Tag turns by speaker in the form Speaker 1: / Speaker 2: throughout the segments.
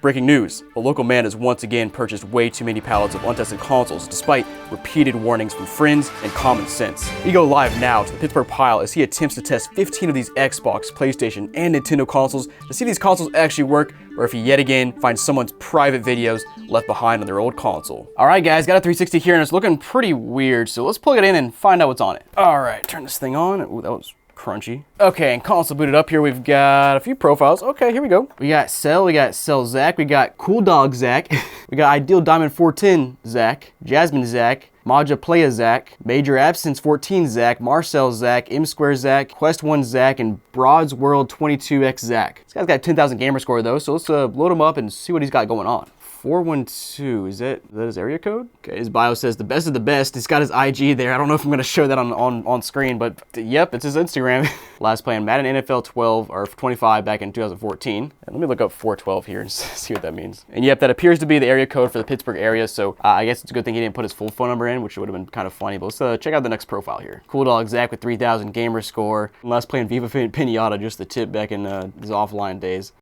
Speaker 1: Breaking news, a local man has once again purchased way too many pallets of untested consoles despite repeated warnings from friends and common sense. We go live now to the Pittsburgh pile as he attempts to test 15 of these Xbox, PlayStation, and Nintendo consoles to see if these consoles actually work or if he yet again finds someone's private videos left behind on their old console. Alright guys, got a 360 here and it's looking pretty weird, so let's plug it in and find out what's on it. Alright, turn this thing on. Ooh, that was crunchy. Okay, and console booted up here, we've got a few profiles. Okay, here we go. We got Cell Zach, we got Cool Dog Zach, we got Ideal Diamond 410 Zach, Jasmine Zach, Maja Playa Zach, Major Absence 14 Zach, Marcel Zach, M Square Zach, Quest 1 Zach, and Broads World 22X Zach. This guy's got 10,000 gamer score though, so let's load him up and see what he's got going on. 412, is that his area code? Okay, his bio says the best of the best. He's got his IG there. I don't know if I'm gonna show that on screen, but yep, it's his Instagram. Last playing Madden NFL 12 or 25 back in 2014. And let me look up 412 here and see what that means. And yep, that appears to be the area code for the Pittsburgh area, so I guess it's a good thing he didn't put his full phone number in, which would have been kind of funny, but let's check out the next profile here. Cool Dog Zach with 3,000 gamer score. Last playing Viva Pinata, just the tip back in his offline days.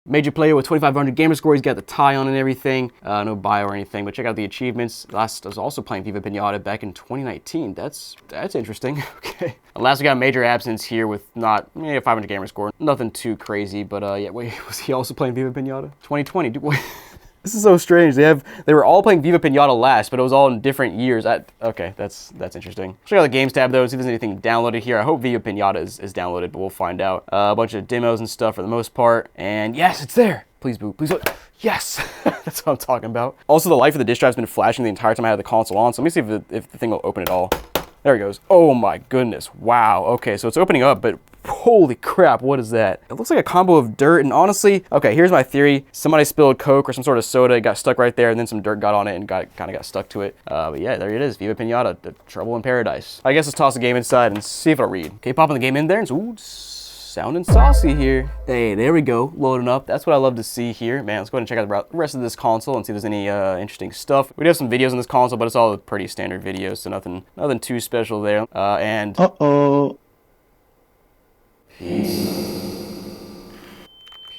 Speaker 1: Major player with 2,500 gamer score. He's got the tie on and everything. No bio or anything, but check out the achievements. Last I was also playing Viva Pinata back in 2019. That's interesting. Okay. And last we got Major Absence here with not 500 gamer score. Nothing too crazy, but yeah. Wait, was he also playing Viva Pinata? 2020. Dude, wait. This is so strange. They were all playing Viva Pinata last, but it was all in different years. Okay, that's interesting. Check out the games tab though, see if there's anything downloaded here. I hope Viva Pinata is downloaded, but we'll find out. A bunch of demos and stuff for the most part. And yes, it's there. Please boot, please boot. Yes, that's what I'm talking about. Also, the life of the disk drive's been flashing the entire time I had the console on, so let me see if the thing will open at all. There it goes. Oh my goodness. Wow. Okay, so it's opening up, but holy crap, what is that? It looks like a combo of dirt and honestly, okay, here's my theory. Somebody spilled Coke or some sort of soda, it got stuck right there, and then some dirt got on it and kind of got stuck to it. But yeah, there it is. Viva Pinata, the Trouble in Paradise. I guess let's toss the game inside and see if it'll read. Okay, popping the game in there and ooh, sounding saucy here. Hey, there we go, loading up. That's what I love to see here. Man, let's go ahead and check out the rest of this console and see if there's any interesting stuff. We do have some videos on this console, but it's all pretty standard videos, so nothing too special there. And uh-oh.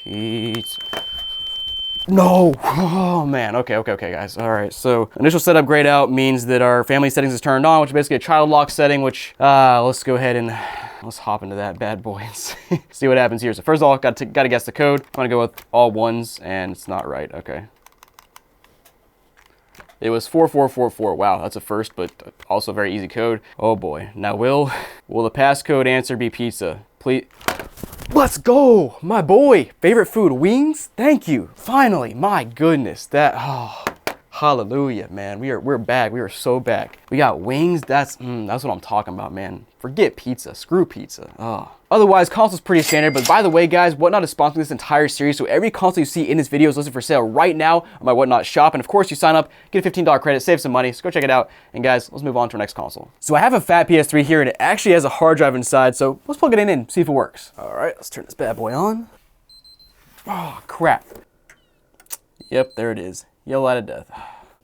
Speaker 1: Pizza. No! Oh man, okay guys. Alright, so initial setup grayed out means that our family settings is turned on, which is basically a child lock setting, which let's go ahead and let's hop into that bad boy and see what happens here. So first of all, gotta guess the code. I'm gonna go with all ones and it's not right, okay. It was 4444. Wow, that's a first, but also a very easy code. Oh boy. Now will the passcode answer be pizza? Please. Let's go, my boy. Favorite food, wings? Thank you. Finally, my goodness. Hallelujah, man. We're back. We are so back. We got wings. That's what I'm talking about, man. Forget pizza. Screw pizza. Oh. Otherwise, console's pretty standard, but by the way, guys, Whatnot is sponsoring this entire series, so every console you see in this video is listed for sale right now on my Whatnot shop, and of course, you sign up, get a $15 credit, save some money, so go check it out, and guys, let's move on to our next console. So I have a fat PS3 here, and it actually has a hard drive inside, so let's plug it in and see if it works. All right, let's turn this bad boy on. Oh, crap. Yep, there it is. Yellow light of death.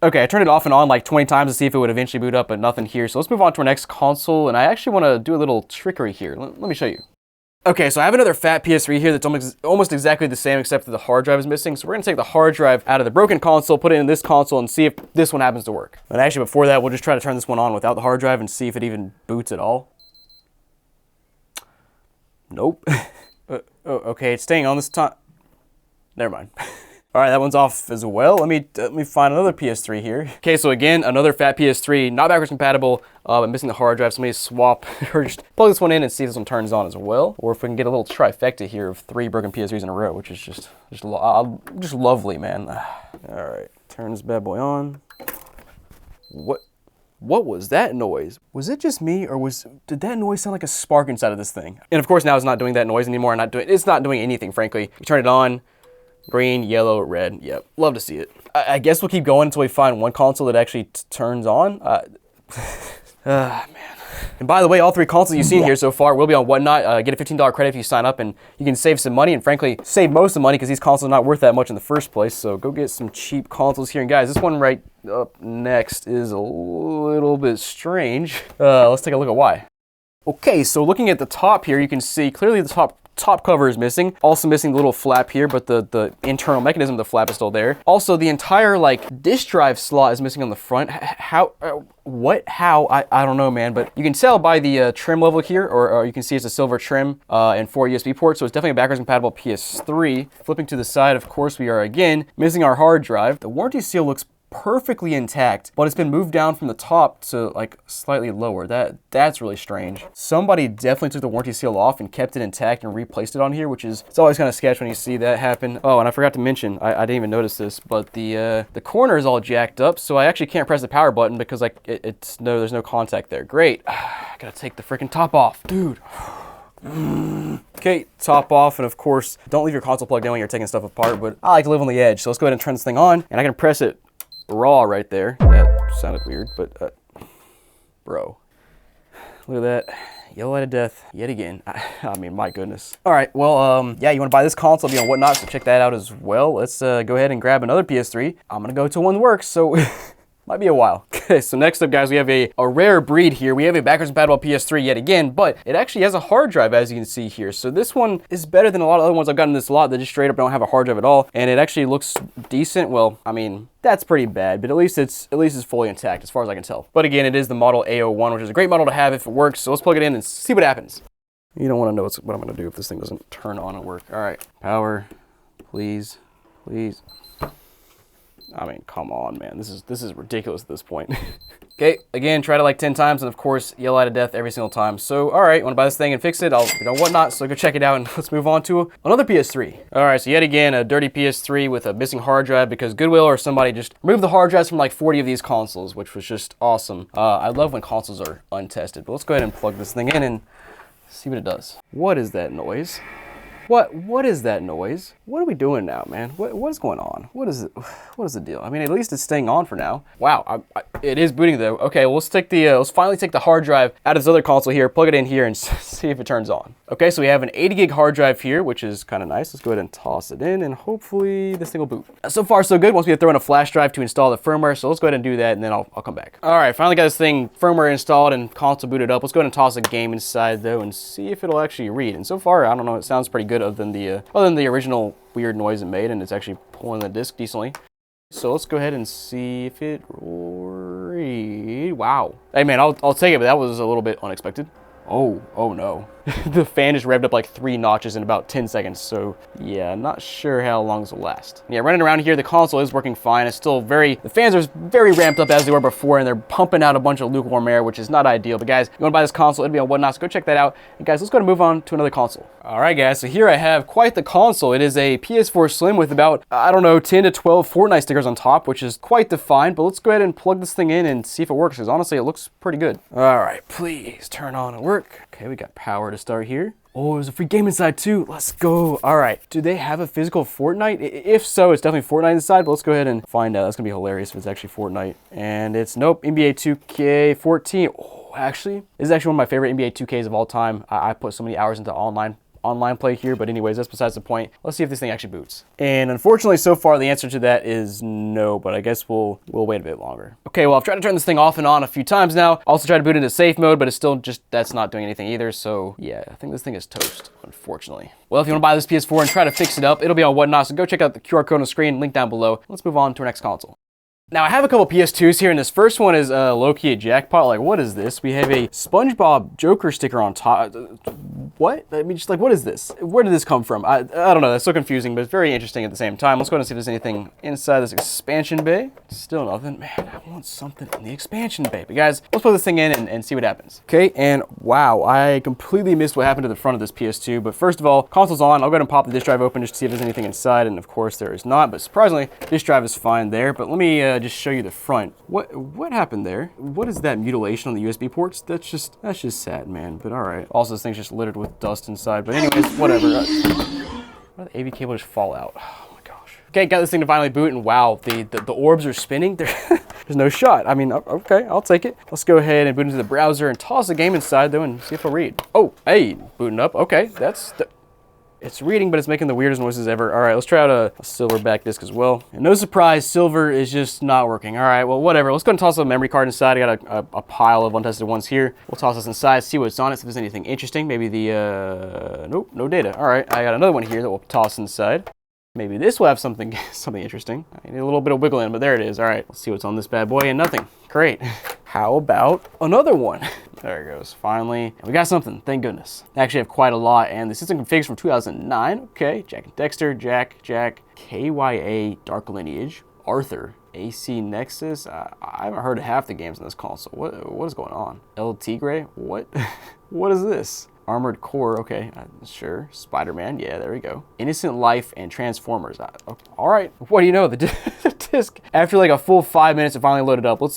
Speaker 1: Okay, I turned it off and on like 20 times to see if it would eventually boot up, but nothing here. So let's move on to our next console, and I actually want to do a little trickery here. Let me show you. Okay, so I have another fat PS3 here that's almost exactly the same, except that the hard drive is missing. So we're gonna take the hard drive out of the broken console, put it in this console, and see if this one happens to work. And actually, before that, we'll just try to turn this one on without the hard drive and see if it even boots at all. Nope. Okay, it's staying on this time. Never mind. All right, that one's off as well. Let me find another PS3 here. Okay, so again, another fat PS3, not backwards compatible, but missing the hard drive. So let me swap or just plug this one in and see if this one turns on as well, or if we can get a little trifecta here of 3 broken PS3s in a row, which is just lovely, man. All right, turn this bad boy on. What was that noise? Was it just me, or did that noise sound like a spark inside of this thing? And of course, now it's not doing that noise anymore. It's not doing anything, frankly. You turn it on. Green, yellow, red. Yep, love to see it. I guess we'll keep going until we find one console that actually turns on. Man. And by the way, all 3 consoles you've seen here so far will be on Whatnot. Get a $15 credit if you sign up, and you can save some money, and frankly, save most of the money because these consoles are not worth that much in the first place. So go get some cheap consoles here. And guys, this one right up next is a little bit strange. Let's take a look at why. Okay, so looking at the top here, you can see clearly the top top cover is missing. Also missing the little flap here, but the internal mechanism of the flap is still there. Also, the entire like disk drive slot is missing on the front. How? How? I don't know, man, but you can tell by the trim level here, or you can see it's a silver trim and 4 USB ports, so it's definitely a backwards compatible PS3. Flipping to the side, of course, we are again missing our hard drive. The warranty seal looks perfectly intact, but it's been moved down from the top to like slightly lower. That's really strange. Somebody definitely took the warranty seal off and kept it intact and replaced it on here, which is, it's always kind of sketch when you see that happen. Oh, and I forgot to mention, I didn't even notice this, but the corner is all jacked up, so I actually can't press the power button because like there's no contact there. Great. I gotta take the freaking top off, dude. Okay, top off, and of course, don't leave your console plugged in when you're taking stuff apart, but I like to live on the edge, so let's go ahead and turn this thing on, and I can press it raw right there. That sounded weird, but bro, look at that. Yellow light of death yet again. I mean, my goodness. All right, well, yeah, you want to buy this console, it'll be on Whatnot, so check that out as well. Let's go ahead and grab another PS3. I'm gonna go to one that works, so might be a while. Okay, so next up, guys, we have a rare breed here. We have a backwards compatible PS3 yet again, but it actually has a hard drive, as you can see here. So this one is better than a lot of other ones I've gotten in this lot that just straight up don't have a hard drive at all, and it actually looks decent. Well, I mean, that's pretty bad, but at least it's fully intact as far as I can tell. But again, it is the model A01, which is a great model to have if it works. So let's plug it in and see what happens. You don't want to know what I'm going to do if this thing doesn't turn on and work. All right, power, please, please. I mean, come on, man. This is ridiculous at this point. Okay, again, try it like 10 times, and of course, yell light of death every single time. So, all right, want to buy this thing and fix it? I'll be on Whatnot, so go check it out, and let's move on to another PS3. All right, so yet again, a dirty PS3 with a missing hard drive because Goodwill or somebody just removed the hard drives from like 40 of these consoles, which was just awesome. I love when consoles are untested, but let's go ahead and plug this thing in and see what it does. What is that noise? What is that noise? What are we doing now, man? What is going on? What is it? What is the deal? I mean, at least it's staying on for now. Wow, it is booting though. Okay, well, let's finally take the hard drive out of this other console here, plug it in here, and see if it turns on. Okay, so we have an 80 gig hard drive here, which is kind of nice. Let's go ahead and toss it in, and hopefully this thing will boot. So far, so good. Once we have to throw in a flash drive to install the firmware, so let's go ahead and do that, and then I'll come back. All right, finally got this thing firmware installed and console booted up. Let's go ahead and toss a game inside though, and see if it'll actually read. And so far, I don't know, it sounds pretty good other than the original weird noise it made, and it's actually pulling the disc decently. So let's go ahead and see if it read. Wow. Hey man, I'll take it, but that was a little bit unexpected. Oh no. The fan just revved up like 3 notches in about 10 seconds. So yeah, not sure how long this will last. Yeah, running around here, the console is working fine. It's still the fans are very ramped up as they were before, and they're pumping out a bunch of lukewarm air, which is not ideal. But guys, you want to buy this console, it'll be on Whatnot, so go check that out. And guys, let's go ahead and move on to another console. All right, guys, so here I have quite the console. It is a PS4 Slim with about, I don't know, 10 to 12 Fortnite stickers on top, which is quite defined. But let's go ahead and plug this thing in and see if it works, because honestly, it looks pretty good. All right, please turn on and work. Okay, we got power to start here. Oh, there's a free game inside too. Let's go. All right. Do they have a physical Fortnite? If so, it's definitely Fortnite inside, but let's go ahead and find out. That's going to be hilarious if it's actually Fortnite. And it's, nope, NBA 2K14. Oh, actually, this is actually one of my favorite NBA 2Ks of all time. I put so many hours into online play here, but anyways, that's besides the point. Let's see if this thing actually boots. And unfortunately, so far, the answer to that is no, but I guess we'll wait a bit longer. Okay, well, I've tried to turn this thing off and on a few times now. Also tried to boot into safe mode, but it's still that's not doing anything either. So yeah, I think this thing is toast, unfortunately. Well, if you want to buy this PS4 and try to fix it up, it'll be on Whatnot, so go check out the QR code on the screen, link down below. Let's move on to our next console. Now, I have a couple PS2s here, and this first one is low-key a jackpot. Like, what is this? We have a SpongeBob Joker sticker on top. What? I mean, just like, what is this? Where did this come from? I don't know. That's so confusing, but it's very interesting at the same time. Let's go ahead and see if there's anything inside this expansion bay. Still nothing. Man, I want something in the expansion bay. But guys, let's put this thing in and see what happens. Okay, and wow, I completely missed what happened to the front of this PS2. But first of all, console's on. I'll go ahead and pop the disk drive open just to see if there's anything inside. And of course, there is not. But surprisingly, disk drive is fine there. But let me just show you the front. What happened there? What is that mutilation on the USB ports? That's just sad, man. But all right. Also, this thing's just littered with dust inside. But anyways, whatever. Why did the AV cable just fall out? Oh my gosh. Okay, got this thing to finally boot, and wow, the orbs are spinning. There's no shot. I mean, okay, I'll take it. Let's go ahead and boot into the browser and toss the game inside though, and see if it'll read. Oh, hey, booting up. Okay, It's reading, but it's making the weirdest noises ever. All right, let's try out a silverback disc as well. And no surprise, silver is just not working. All right, well, whatever. Let's go and toss a memory card inside. I got a pile of untested ones here. We'll toss this inside, see what's on it, see if there's anything interesting. Maybe the, nope, no data. All right, I got another one here that we'll toss inside. Maybe this will have something interesting. I need a little bit of wiggle in, but there it is. All right, let's see what's on this bad boy, and nothing. Great. How about another one? There it goes, finally. And we got something, thank goodness. I actually have quite a lot, and the system configs from 2009. Okay, Jack and Dexter, Jack, KYA, Dark Lineage, Arthur, AC Nexus. I haven't heard of half the games in this console. What is going on? El Tigre, what? What is this? Armored Core, okay, sure. Spider-Man, yeah, there we go. Innocent Life and Transformers. All right, what do you know? The disc, after like a full 5 minutes, it finally loaded up. Let's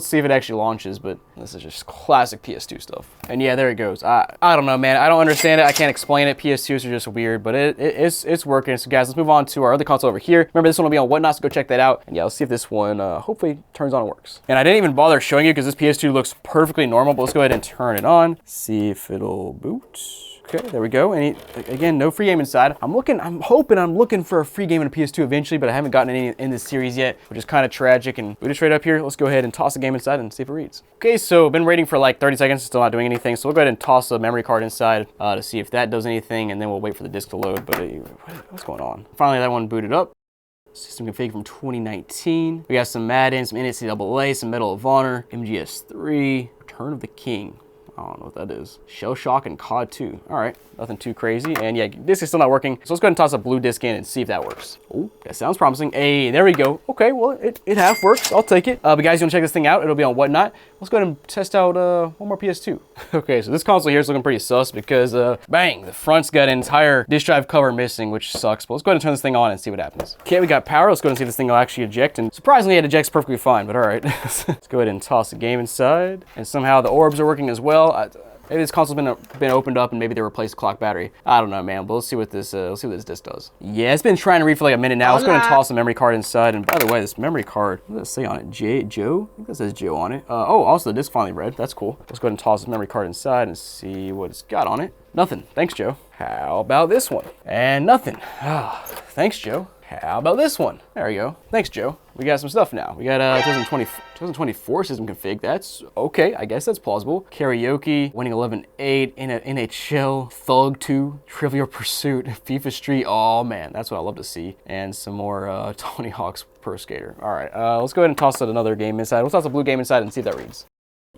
Speaker 1: see if it actually launches. But this is just classic PS2 stuff. And yeah, there it goes. I don't know, man. I don't understand it. I can't explain it. PS2s are just weird, but it's working. So guys, let's move on to our other console over here. Remember, this one will be on Whatnot, so go check that out. And yeah, let's see if this one hopefully turns on and works. And I didn't even bother showing you because this PS2 looks perfectly normal. But let's go ahead and turn it on. See if it'll boot. Okay, there we go. And again, no free game inside. I'm looking for a free game in a PS2 eventually, but I haven't gotten any in this series yet, which is kind of tragic. And boot it straight up here. Let's go ahead and toss the game inside and see if it reads. Okay, so I've been waiting for like 30 seconds, still not doing anything. So we'll go ahead and toss a memory card inside to see if that does anything, and then we'll wait for the disc to load. But what's going on? Finally, that one booted up. System config from 2019. We got some Madden, some NCAA, some Medal of Honor, MGS3, Return of the King. I don't know what that is. Shell Shock and COD 2. All right, nothing too crazy. And yeah, disc is still not working. So let's go ahead and toss a blue disc in and see if that works. Oh, that sounds promising. Hey, there we go. Okay, well, it half works. I'll take it. But guys, you want to check this thing out? It'll be on Whatnot. Let's go ahead and test out one more PS2. Okay, so this console here is looking pretty sus because, bang, the front's got an entire disk drive cover missing, which sucks. But let's go ahead and turn this thing on and see what happens. Okay, we got power. Let's go ahead and see if this thing will actually eject. And surprisingly, it ejects perfectly fine, but all right. Let's go ahead and toss the game inside. And somehow the orbs are working as well. Maybe this console's been opened up and maybe they replaced the clock battery. I don't know, man, but let's see what this disc does. Yeah, it's been trying to read for like a minute now. Let's go ahead and toss the memory card inside. And by the way, this memory card, what does it say on it? Joe? I think that says Joe on it. Oh, also the disc finally read. That's cool. Let's go ahead and toss this memory card inside and see what it's got on it. Nothing. Thanks, Joe. How about this one? And nothing. Thanks, Joe. How about this one? There we go. Thanks, Joe. We got some stuff now. We got 2024 system config. That's okay. I guess that's plausible. Karaoke, winning 11-8, NHL, Thug 2, Trivial Pursuit, FIFA Street. Oh man, that's what I love to see. And some more Tony Hawk's Pro Skater. All right, let's go ahead and toss another game inside. We'll toss a blue game inside and see if that reads.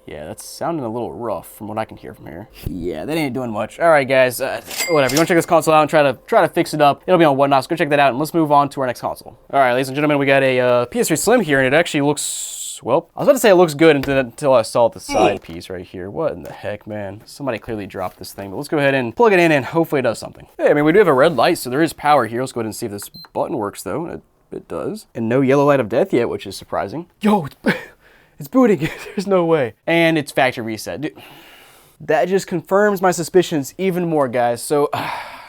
Speaker 1: Yeah, that's sounding a little rough from what I can hear from here. Yeah, that ain't doing much. All right, guys, whatever. You want to check this console out and try to fix it up. It'll be on Whatnot, so go check that out, and let's move on to our next console. All right, ladies and gentlemen, we got a PS3 Slim here, and it actually looks, well, I was about to say it looks good until I saw the side piece right here. What in the heck, man? Somebody clearly dropped this thing, but let's go ahead and plug it in, and hopefully it does something. Hey, I mean, we do have a red light, so there is power here. Let's go ahead and see if this button works, though. It does. And no yellow light of death yet, which is surprising. Yo, it's booting. There's no way. And it's factory reset. Dude, that just confirms my suspicions even more, guys. So,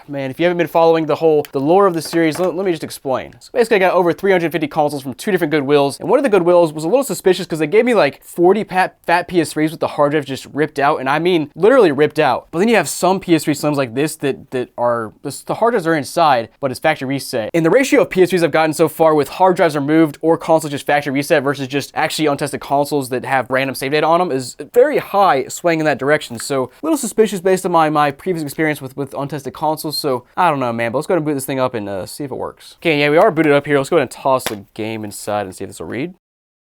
Speaker 1: man, if you haven't been following the lore of the series, let me just explain. So basically, I got over 350 consoles from 2 different Goodwills, and one of the Goodwills was a little suspicious because they gave me like 40 fat PS3s with the hard drive just ripped out, and I mean literally ripped out. But then you have some PS3 Slims like this that are, the hard drives are inside, but it's factory reset. And the ratio of PS3s I've gotten so far with hard drives removed or consoles just factory reset versus just actually untested consoles that have random save data on them is very high, swaying in that direction. So a little suspicious based on my previous experience with untested consoles. So I don't know, man, but let's go ahead and boot this thing up and see if it works. Okay, yeah, we are booted up here. Let's go ahead and toss the game inside and see if this will read.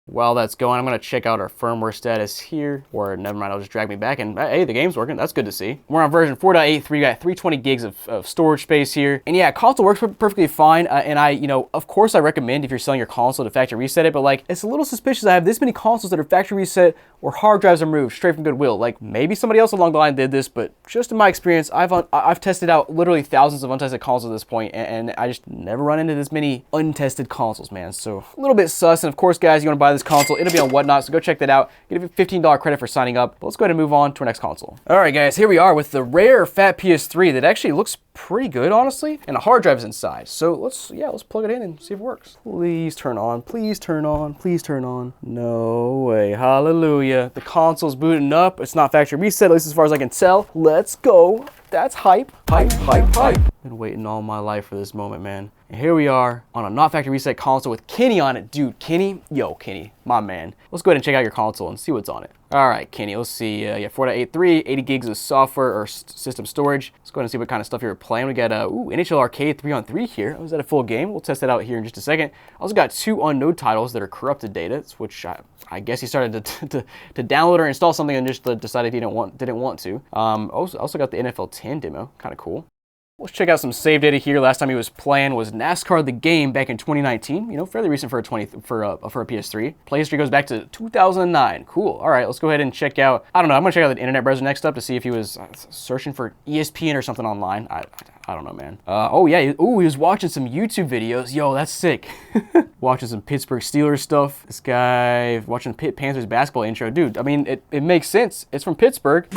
Speaker 1: While that's going, I'm gonna check out our firmware status here, or never mind, I'll just drag me back, and hey, the game's working. That's good to see. We're on version 4.83, we got 320 gigs of storage space here. And yeah, console works perfectly fine, and of course I recommend if you're selling your console to factory reset it, but like, it's a little suspicious I have this many consoles that are factory reset or hard drives are moved straight from Goodwill. Like, maybe somebody else along the line did this, but just in my experience, I've tested out literally thousands of untested consoles at this point, and I just never run into this many untested consoles, man. So, a little bit sus, and of course, guys, you wanna buy this this console. It'll be on Whatnot, so go check that out. Get a $15 credit for signing up. But let's go ahead and move on to our next console. All right, guys, here we are with the rare fat PS3 that actually looks pretty good, honestly, and a hard drive is inside. So let's plug it in and see if it works. Please turn on, please turn on, please turn on. No way, hallelujah. The console's booting up. It's not factory reset, at least as far as I can tell. Let's go. That's hype. Hype, hype, hype. Been waiting all my life for this moment, man. And here we are on a not factory reset console with Kenny on it. Dude, Kenny, yo, Kenny, my man. Let's go ahead and check out your console and see what's on it. All right, Kenny, let's see. Yeah, 4.83, 80 gigs of software or system storage. Let's go ahead and see what kind of stuff you're playing. We got NHL Arcade 3-on-3 here. Was that a full game? We'll test that out here in just a second. Also got 2 unknown titles that are corrupted data, which I guess he started to download or install something and just decided he didn't want to. Also got the NFL 10 demo, kind of cool. Let's check out some save data here. Last time he was playing was NASCAR the game back in 2019. You know, fairly recent for a PS3. Play history goes back to 2009. Cool. All right, let's go ahead and check out. I don't know. I'm gonna check out the internet browser next up to see if he was searching for ESPN or something online. I don't know, man. Oh yeah. He was watching some YouTube videos. Yo, that's sick. Watching some Pittsburgh Steelers stuff. This guy watching Pitt Panthers basketball intro. Dude, I mean, it makes sense. It's from Pittsburgh.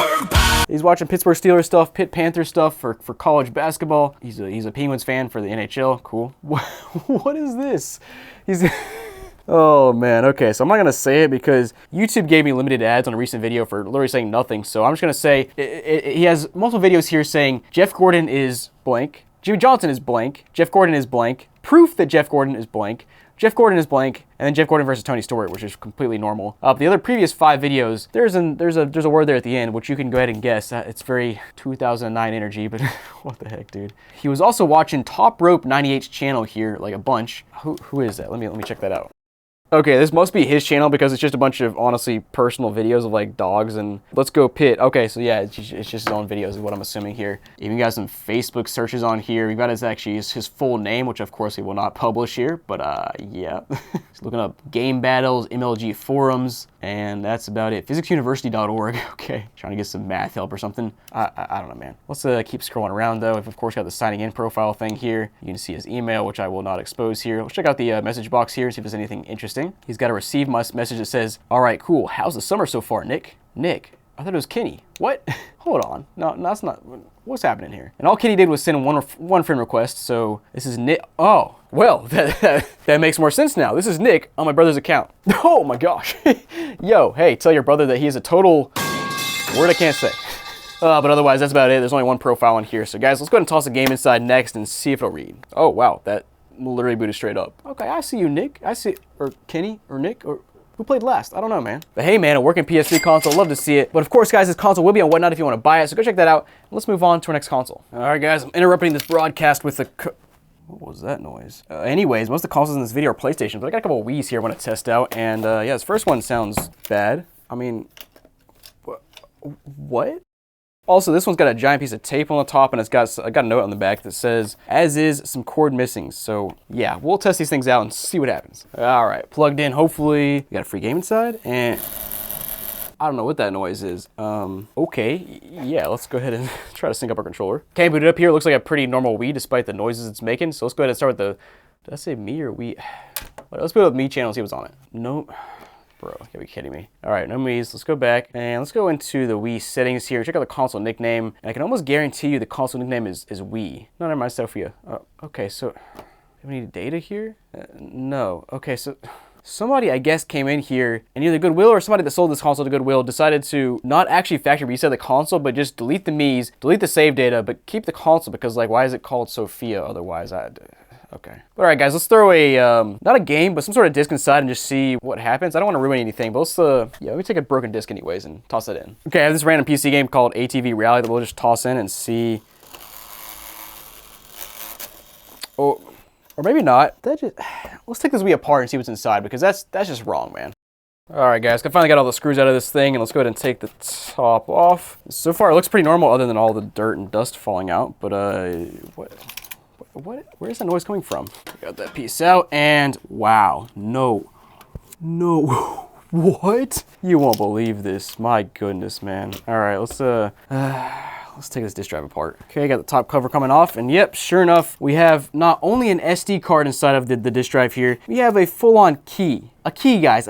Speaker 1: He's watching Pittsburgh Steelers stuff, Pitt Panthers stuff for college basketball. He's a Penguins fan for the NHL. Cool. What is this? Oh man, okay, so I'm not gonna say it because YouTube gave me limited ads on a recent video for literally saying nothing, so I'm just gonna say, he has multiple videos here saying Jeff Gordon is blank, Jimmy Johnson is blank, Jeff Gordon is blank, proof that Jeff Gordon is blank, Jeff Gordon is blank, and then Jeff Gordon versus Tony Stewart, which is completely normal. The other previous 5 videos, there's a word there at the end, which you can go ahead and guess. It's very 2009 energy, but what the heck, dude. He was also watching Top Rope 98's channel here, like a bunch. Who is that? Let me check that out. Okay, this must be his channel because it's just a bunch of honestly personal videos of like dogs and let's go Pitt. Okay, so yeah, it's just his own videos is what I'm assuming here. Even got some Facebook searches on here. We've got his full name, which of course he will not publish here, but yeah. He's looking up game battles, MLG forums, and that's about it. physicsuniversity.org. Okay, trying to get some math help or something. I don't know, man. Let's keep scrolling around though. We've of course got the signing in profile thing here. You can see his email, which I will not expose here. Let's check out the message box here, see if there's anything interesting. He's got a receive message that says, all right, cool. How's the summer so far, Nick? Nick, I thought it was Kenny. What? Hold on. No, that's not. What's happening here? And all Kenny did was send one friend request. So this is Nick. Oh, well, that makes more sense now. This is Nick on my brother's account. Oh my gosh. Yo, hey, tell your brother that he is a total word I can't say. But otherwise, that's about it. There's only one profile on here. So guys, let's go ahead and toss the game inside next and see if it'll read. Oh, wow. That literally booted straight up. Okay, I see you, Nick. I see, or Kenny, or Nick, or who played last? I don't know, man. But hey, man, a working PS3 console, love to see it. But of course, guys, this console will be on Whatnot if you want to buy it, so go check that out. Let's move on to our next console. All right, guys, I'm interrupting this broadcast with what was that noise? Anyways, most of the consoles in this video are PlayStation, but I got a couple of Wii's here I want to test out, and yeah, this first one sounds bad. I mean, what? Also, this one's got a giant piece of tape on the top, and I got a note on the back that says, as is, some cord missing. So yeah, we'll test these things out and see what happens. All right, plugged in, hopefully. We got a free game inside, and I don't know what that noise is. Okay, yeah, let's go ahead and try to sync up our controller. Okay, boot it up here. It looks like a pretty normal Wii despite the noises it's making. So let's go ahead and start with the, did I say me or Wii? Let's put up Me channel and see what's on it. Nope. Bro, you gotta be kidding me. All right, no Wii's. Let's go back and let's go into the Wii settings here. Check out the console nickname. And I can almost guarantee you the console nickname is Wii. No, never mind, Sophia. Okay, so do we need data here? No. Okay, so somebody, I guess, came in here and either Goodwill or somebody that sold this console to Goodwill decided to not actually factory reset the console, but just delete the Mii's, delete the save data, but keep the console because, like, why is it called Sophia otherwise? Okay. All right, guys, let's throw a, not a game, but some sort of disc inside and just see what happens. I don't want to ruin anything, but let's, yeah, let me take a broken disc anyways and toss it in. Okay, I have this random PC game called ATV Reality that we'll just toss in and see. Oh, or maybe not. Let's take this Wii apart and see what's inside because that's just wrong, man. All right, guys, I finally got all the screws out of this thing, and let's go ahead and take the top off. So far, it looks pretty normal other than all the dirt and dust falling out, but, where's that noise coming from? Got that piece out, and wow, no, what? You won't believe this, my goodness, man. All right, let's take this disk drive apart. Okay, got the top cover coming off, and yep, sure enough, we have not only an SD card inside of the disk drive here, we have a full-on key. A key, guys.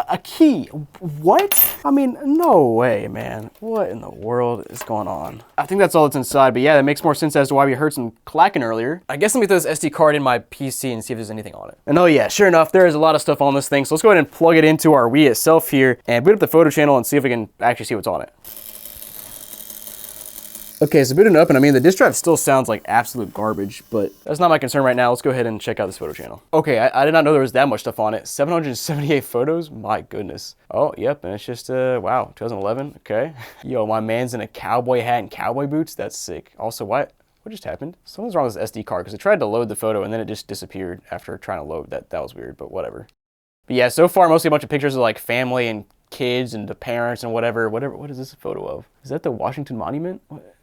Speaker 1: A key? What? I mean, no way, man. What in the world is going on? I think that's all that's inside, but yeah, that makes more sense as to why we heard some clacking earlier. I guess let me throw this SD card in my PC and see if there's anything on it. And oh yeah, sure enough, there is a lot of stuff on this thing. So let's go ahead and plug it into our Wii itself here and boot up the photo channel and see if we can actually see what's on it. Okay, so booting up, and I mean, the disk drive still sounds like absolute garbage, but that's not my concern right now. Let's go ahead and check out this photo channel. Okay, I did not know there was that much stuff on it. 778 photos? My goodness. Oh, yep, and it's just, wow, 2011, okay. Yo, my man's in a cowboy hat and cowboy boots? That's sick. Also, what just happened? Something's wrong with this SD card, because I tried to load the photo, and then it just disappeared after trying to load. That was weird, but whatever. But yeah, so far, mostly a bunch of pictures of, like, family and kids and the parents and whatever. What is this a photo of? Is that the Washington Monument? What?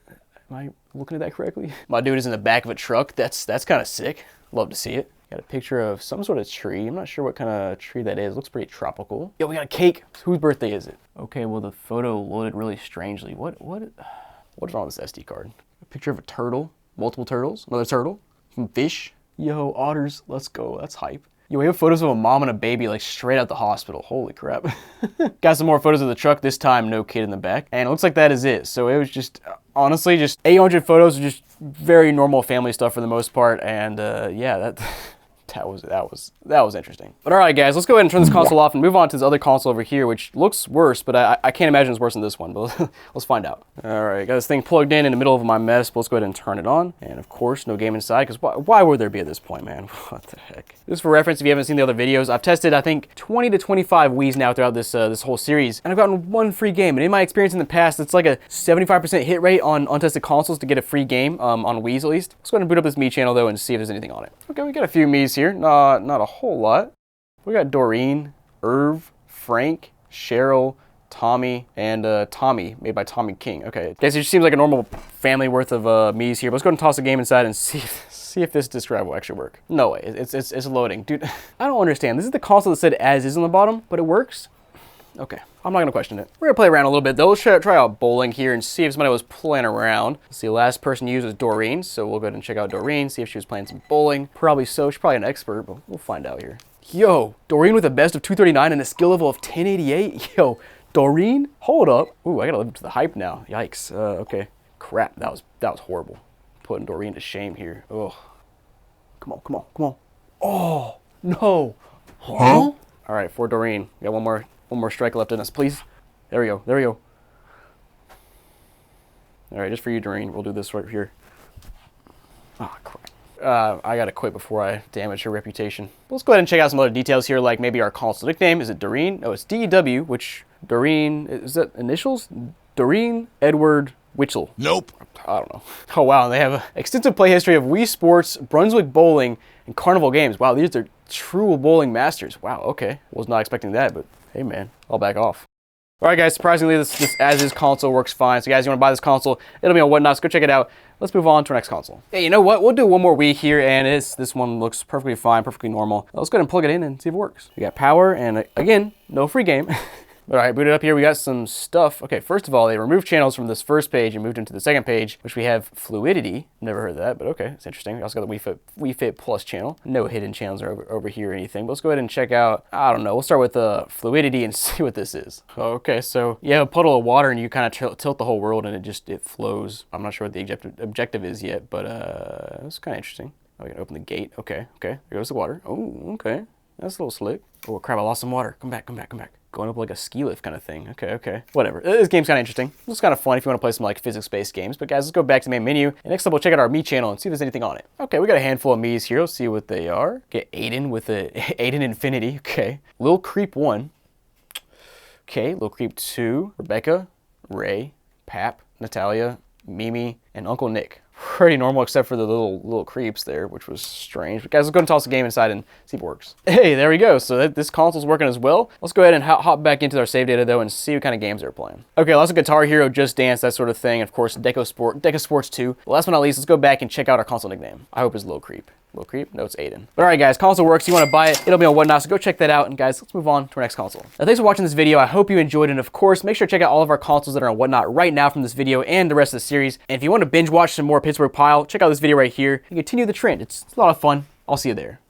Speaker 1: Am I looking at that correctly? My dude is in the back of a truck. That's kind of sick. Love to see it. Got a picture of some sort of tree. I'm not sure what kind of tree that is. Looks pretty tropical. Yo, we got a cake. Whose birthday is it? Okay, well, the photo loaded really strangely. What's wrong with this SD card? A picture of a turtle, multiple turtles, another turtle, some fish. Yo, otters, let's go. That's hype. Yo, we have photos of a mom and a baby like straight out the hospital. Holy crap. Got some more photos of the truck, this time no kid in the back. And it looks like that is it. So it was just, honestly, just 800 photos of just very normal family stuff for the most part. And yeah, that was interesting. But all right, guys, let's go ahead and turn this console off and move on to this other console over here, which looks worse, but I can't imagine it's worse than this one, but let's find out. All right, got this thing plugged in the middle of my mess, but let's go ahead and turn it on. And of course, no game inside, because why would there be at this point, man? What the heck? Just for reference, if you haven't seen the other videos, I've tested, I think, 20 to 25 Wiis now throughout this whole series, and I've gotten one free game. And in my experience in the past, it's like a 75% hit rate on untested consoles to get a free game, on Wiis at least. Let's go ahead and boot up this Mii channel, though, and see if there's anything on it. Okay, we got a few Miis here. Not a whole lot. We got Doreen, Irv, Frank, Cheryl, Tommy, and Tommy, made by Tommy King. Okay, guys, it just seems like a normal family worth of Miis here. But let's go ahead and toss the game inside and see if this disk drive will actually work. No way, it's loading. Dude, I don't understand. This is the console that said as is on the bottom, but it works. Okay, I'm not gonna question it. We're gonna play around a little bit though. Let's try out bowling here and see if somebody was playing around. Let's see, last person used was Doreen, so we'll go ahead and check out Doreen, see if she was playing some bowling. Probably so, she's probably an expert, but we'll find out here. Yo, Doreen with a best of 239 and a skill level of 1088. Yo, Doreen, hold up. Ooh, I gotta live up to the hype now. Yikes, okay. Crap, that was horrible. Putting Doreen to shame here. Ugh. Come on. Oh, no. Huh? All right, for Doreen, we got one more strike left in us, please. There we go. All right, just for you, Doreen, we'll do this right here. Oh, crap. I gotta quit before I damage her reputation. Let's go ahead and check out some other details here, like maybe our console nickname. Is it Doreen? No, it's DEW, which Doreen, is that initials? Doreen Edward Witchell. Nope. I don't know. Oh, wow, and they have an extensive play history of Wii Sports, Brunswick Bowling, and Carnival games. Wow, these are true bowling masters. Wow, okay. Was not expecting that, but hey, man, I'll back off. All right, guys, surprisingly, this as-is console works fine. So, guys, you want to buy this console, it'll be on Whatnots. Go check it out. Let's move on to our next console. Hey, you know what? We'll do one more Wii here, and this one looks perfectly fine, perfectly normal. Let's go ahead and plug it in and see if it works. We got power, and again, no free game. All right, booted up here, we got some stuff. Okay, first of all, they removed channels from this first page and moved them to the second page, which we have fluidity. Never heard of that, but okay, it's interesting. We also got the Wii Fit Plus channel. No hidden channels are over here or anything, but let's go ahead and check out, I don't know, we'll start with fluidity and see what this is. Okay, so you have a puddle of water and you kind of tilt the whole world and it flows. I'm not sure what the objective is yet, but it's kind of interesting. Oh, we can open the gate. Okay, there goes the water. Oh, okay, that's a little slick. Oh crap, I lost some water. Come back. Going up like a ski lift kind of thing. Okay. Whatever. This game's kind of interesting. It's kind of fun if you want to play some like physics-based games. But guys, let's go back to the main menu. And next up, we'll check out our Mii channel and see if there's anything on it. Okay, we got a handful of Miis here. Let's see what they are. Get Aiden with a Aiden Infinity. Okay. Lil Creep 1. Okay, Lil Creep 2. Rebecca, Ray, Pap, Natalia, Mimi, and Uncle Nick. Pretty normal except for the little creeps there, which was strange. But guys, let's go and toss the game inside and see if it works. Hey, there we go. So this console's working as well. Let's go ahead and hop back into our save data though and see what kind of games they're playing. Okay, lots of Guitar Hero, Just Dance, that sort of thing. Of course, Deca Sports 2. Last but not least, let's go back and check out our console nickname. I hope it's Lil Creep. Lil Creep? No, it's Aiden. But all right, guys, console works. You want to buy it, it'll be on Whatnot, so go check that out. And guys, let's move on to our next console. Now, thanks for watching this video. I hope you enjoyed it. And of course, make sure to check out all of our consoles that are on Whatnot right now from this video and the rest of the series. And if you want to binge watch some more Pittsburgh Pile, check out this video right here and continue the trend. It's a lot of fun. I'll see you there.